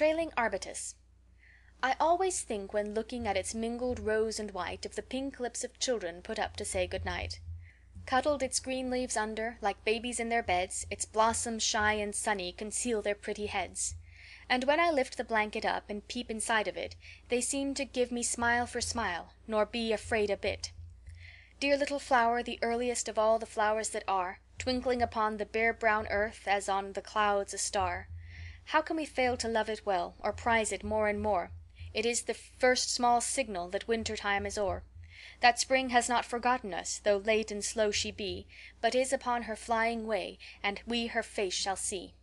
Trailing Arbutus. I always think when looking at its mingled rose and white of the pink lips of children put up to say good night. Cuddled its green leaves under, like babies in their beds, its blossoms shy and sunny conceal their pretty heads. And when I lift the blanket up and peep inside of it, they seem to give me smile for smile, nor be afraid a bit. Dear little flower, the earliest of all the flowers that are, twinkling upon the bare brown earth as on the clouds a star. How can we fail to love it well, or prize it more and more? It is the first small signal that winter time is o'er, that spring has not forgotten us, though late and slow she be, but is upon her flying way, and we her face shall see.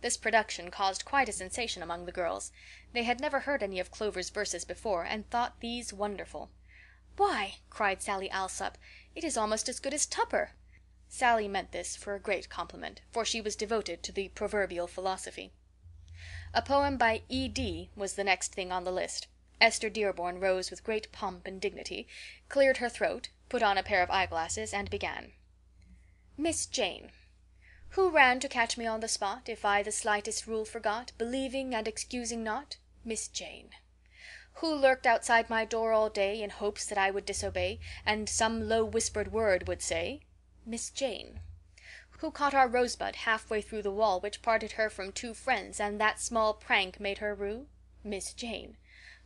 This production caused quite a sensation among the girls. They had never heard any of Clover's verses before, and thought these wonderful. "Why," cried Sally Alsop, "it is almost as good as Tupper." Sally meant this for a great compliment, for she was devoted to the proverbial philosophy. A poem by E.D. was the next thing on the list. Esther Dearborn rose with great pomp and dignity, cleared her throat, put on a pair of eyeglasses, and began. Miss Jane. Who ran to catch me on the spot, if I the slightest rule forgot, believing and excusing not? Miss Jane. Who lurked outside my door all day, in hopes that I would disobey, and some low whispered word would say? Miss Jane. Who caught our Rosebud halfway through the wall which parted her from two friends, and that small prank made her rue? Miss Jane.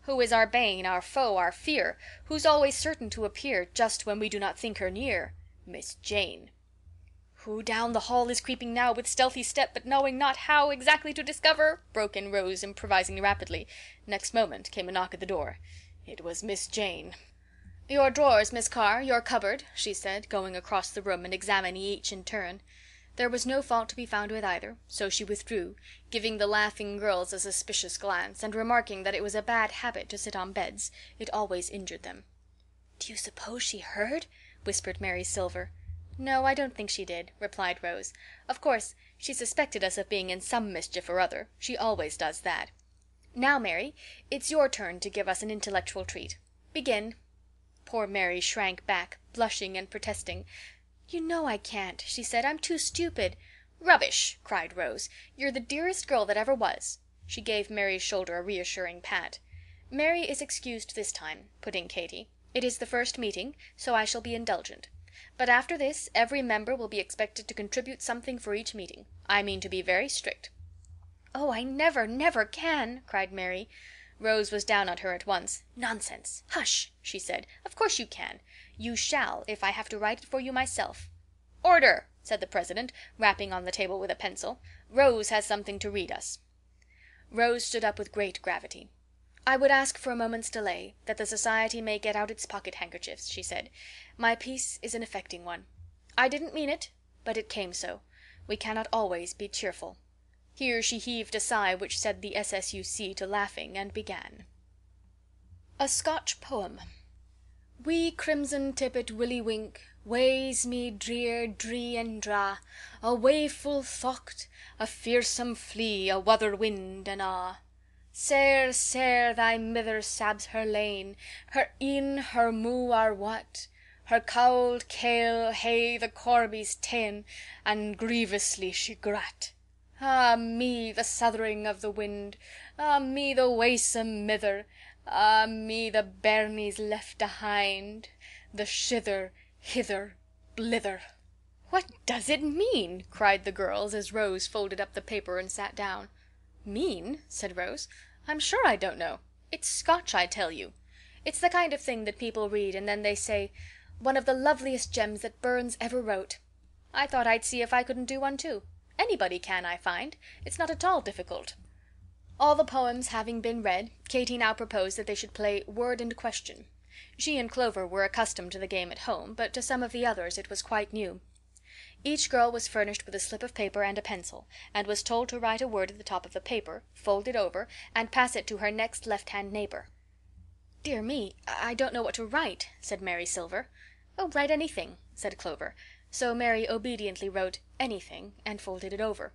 Who is our bane, our foe, our fear, who's always certain to appear just when we do not think her near? Miss Jane. Who down the hall is creeping now with stealthy step, but knowing not how exactly to discover? Broke in Rose, improvising rapidly. Next moment came a knock at the door. It was Miss Jane. Your drawers, Miss Carr, your cupboard, she said, going across the room and examining each in turn. There was no fault to be found with either, so she withdrew, giving the laughing girls a suspicious glance, and remarking that it was a bad habit to sit on beds. It always injured them. "Do you suppose she heard?" whispered Mary Silver. "No, I don't think she did," replied Rose. "Of course, she suspected us of being in some mischief or other. She always does that. Now, Mary, it's your turn to give us an intellectual treat. Begin." Poor Mary shrank back, blushing and protesting. "You know I can't," she said. "I'm too stupid." "Rubbish!" cried Rose. "You're the dearest girl that ever was." She gave Mary's shoulder a reassuring pat. "Mary is excused this time," put in Katy. "It is the first meeting, so I shall be indulgent. But after this every member will be expected to contribute something for each meeting. I mean to be very strict." "Oh, I never, never can," cried Mary. Rose was down on her at once. "Nonsense! Hush!" she said. "Of course you can. You shall, if I have to write it for you myself." "Order!" said the president, rapping on the table with a pencil. "Rose has something to read us." Rose stood up with great gravity. "I would ask for a moment's delay, that the society may get out its pocket handkerchiefs," she said. "My piece is an affecting one. I didn't mean it, but it came so. We cannot always be cheerful." Here she heaved a sigh which set the S.S.U.C. to laughing, and began. A Scotch Poem. Wee crimson tippet Willie Wink weighs me drear, dree and dra, a waeful thocht, a fearsome flea, a wother wind and a'. Sair, sair thy mither sabs her lane, her een, her moo are wat, her cauld kail hae the corbies ta'en, and grievously she grat. Ah me, the southering of the wind, ah me, the waesome mither, ah me, the bairnies left ahind, the shither, hither, blither. "What does it mean?" cried the girls, as Rose folded up the paper and sat down. "Mean?" said Rose. "I'm sure I don't know. It's Scotch, I tell you. It's the kind of thing that people read and then they say, 'One of the loveliest gems that Burns ever wrote.' I thought I'd see if I couldn't do one too. Anybody can, I find. It's not at all difficult." All the poems having been read, Katy now proposed that they should play Word and Question. She and Clover were accustomed to the game at home, but to some of the others it was quite new. Each girl was furnished with a slip of paper and a pencil, and was told to write a word at the top of the paper, fold it over, and pass it to her next left-hand neighbor. "Dear me, I don't know what to write," said Mary Silver. "Oh, write anything," said Clover. So Mary obediently wrote anything and folded it over.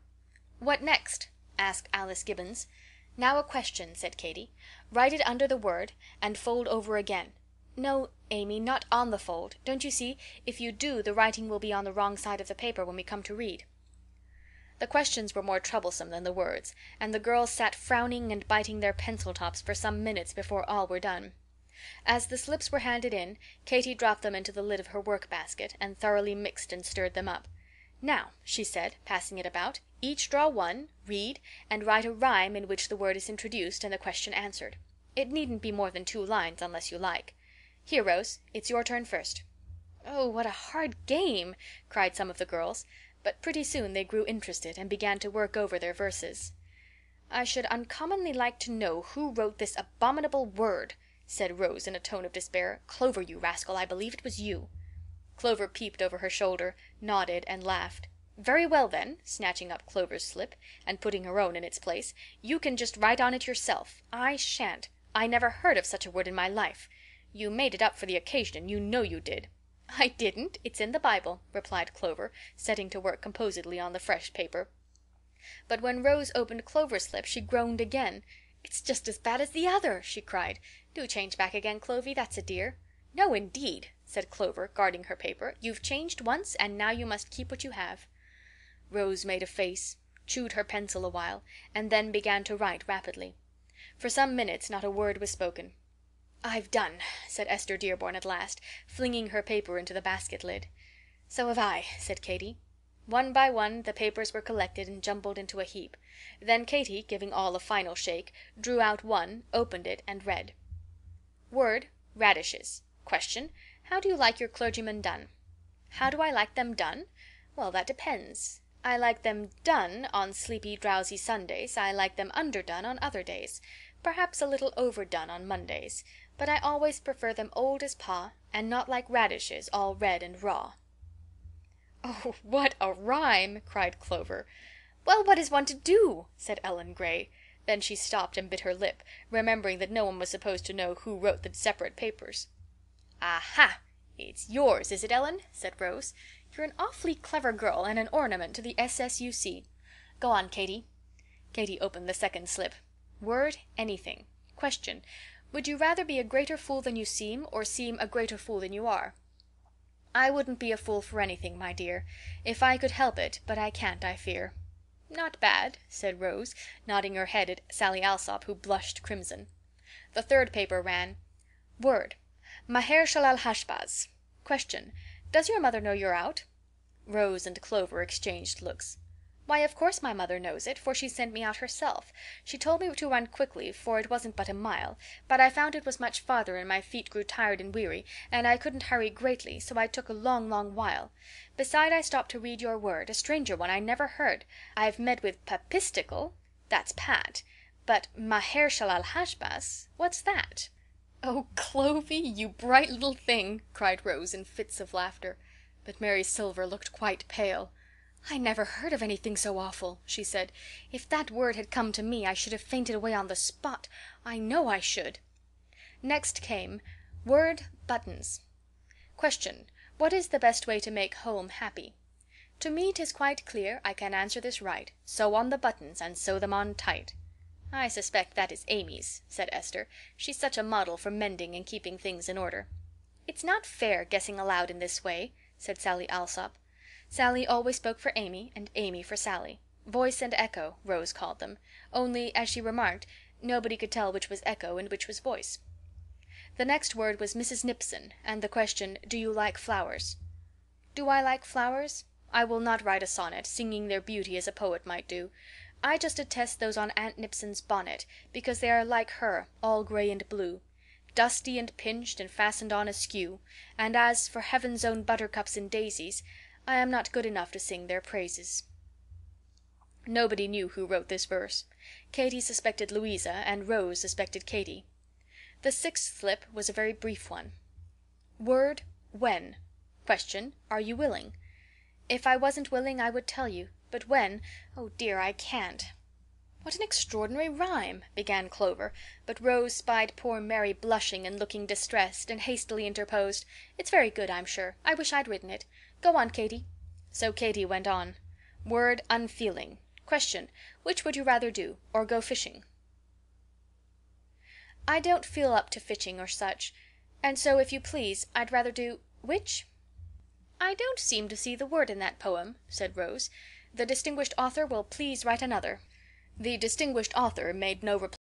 "What next?" asked Alice Gibbons. "Now a question," said Katy. "Write it under the word and fold over again. No, Amy, not on the fold. Don't you see? If you do, the writing will be on the wrong side of the paper when we come to read." The questions were more troublesome than the words, and the girls sat frowning and biting their pencil tops for some minutes before all were done. As the slips were handed in, Katy dropped them into the lid of her work basket, and thoroughly mixed and stirred them up. "Now," she said, passing it about, "each draw one, read, and write a rhyme in which the word is introduced and the question answered. It needn't be more than 2 lines, unless you like. Here, Rose, it's your turn first." "Oh, what a hard game!" cried some of the girls, but pretty soon they grew interested and began to work over their verses. "I should uncommonly like to know who wrote this abominable word," said Rose in a tone of despair. "Clover, you rascal, I believe it was you." Clover peeped over her shoulder, nodded, and laughed. "Very well, then," snatching up Clover's slip and putting her own in its place, "you can just write on it yourself. I shan't. I never heard of such a word in my life. You made it up for the occasion, you know you did." "I didn't. It's in the Bible," replied Clover, setting to work composedly on the fresh paper. But when Rose opened Clover's slip she groaned again. "It's just as bad as the other," she cried. "Do change back again, Clovy, that's a dear." "No, indeed," said Clover, guarding her paper. "You've changed once, and now you must keep what you have." Rose made a face, chewed her pencil a while, and then began to write rapidly. For some minutes not a word was spoken. "I've done," said Esther Dearborn at last, flinging her paper into the basket lid. "So have I," said Katy. One by one the papers were collected and jumbled into a heap. Then Katy, giving all a final shake, drew out one, opened it, and read: Word, radishes. Question, how do you like your clergymen done? How do I like them done? Well, that depends. I like them done on sleepy, drowsy Sundays. I like them underdone on other days. Perhaps a little overdone on Mondays. But I always prefer them old as pa, and not like radishes, all red and raw. "Oh, what a rhyme!" cried Clover. "Well, what is one to do?" said Ellen Gray. Then she stopped and bit her lip, remembering that no one was supposed to know who wrote the separate papers. "Aha! It's yours, is it, Ellen?" said Rose. "You're an awfully clever girl and an ornament to the S.S.U.C. Go on, Katy." Katy opened the second slip. Word, anything. Question, would you rather be a greater fool than you seem, or seem a greater fool than you are? "I wouldn't be a fool for anything, my dear, if I could help it, but I can't, I fear." "Not bad," said Rose, nodding her head at Sally Alsop, who blushed crimson. The third paper ran: Word, Maher Shalal Hashbaz. Question, does your mother know you're out? Rose and Clover exchanged looks. "Why, of course my mother knows it, for she sent me out herself. She told me to run quickly, for it wasn't but a mile, but I found it was much farther and my feet grew tired and weary, and I couldn't hurry greatly, so I took a long, long while. Beside I stopped to read your word, a stranger one I never heard. I've met with papistical, that's Pat, but Maher Shalal Hashbaz, what's that?" "Oh, Clovy, you bright little thing," cried Rose in fits of laughter. But Mary Silver looked quite pale. "I never heard of anything so awful," she said. "If that word had come to me I should have fainted away on the spot. I know I should." Next came Word, buttons. Question, what is the best way to make home happy? To me 'tis quite clear, I can answer this right. Sew on the buttons and sew them on tight. "I suspect that is Amy's," said Esther. "She's such a model for mending and keeping things in order." "It's not fair guessing aloud in this way," said Sally Alsop. Sally always spoke for Amy, and Amy for Sally. Voice and echo, Rose called them. Only, as she remarked, nobody could tell which was echo and which was voice. The next word was Mrs. Nipson, and the question, do you like flowers? Do I like flowers? I will not write a sonnet, singing their beauty as a poet might do. I just attest those on Aunt Nipson's bonnet, because they are like her, all gray and blue, dusty and pinched and fastened on askew, and as for heaven's own buttercups and daisies, I am not good enough to sing their praises. Nobody knew who wrote this verse. Katy suspected Louisa, and Rose suspected Katy. The sixth slip was a very brief one. Word, when. Question, are you willing? If I wasn't willing I would tell you, but when, oh dear, I can't. What an extraordinary rhyme, began Clover, but Rose spied poor Mary blushing and looking distressed, and hastily interposed. It's very good, I'm sure. I wish I'd written it. Go on, Katy. So Katy went on. Word, unfeeling. Question, which would you rather do, or go fishing? I don't feel up to fishing or such, and so, if you please, I'd rather do which? I don't seem to see the word in that poem, said Rose. The distinguished author will please write another." The distinguished author made no reply.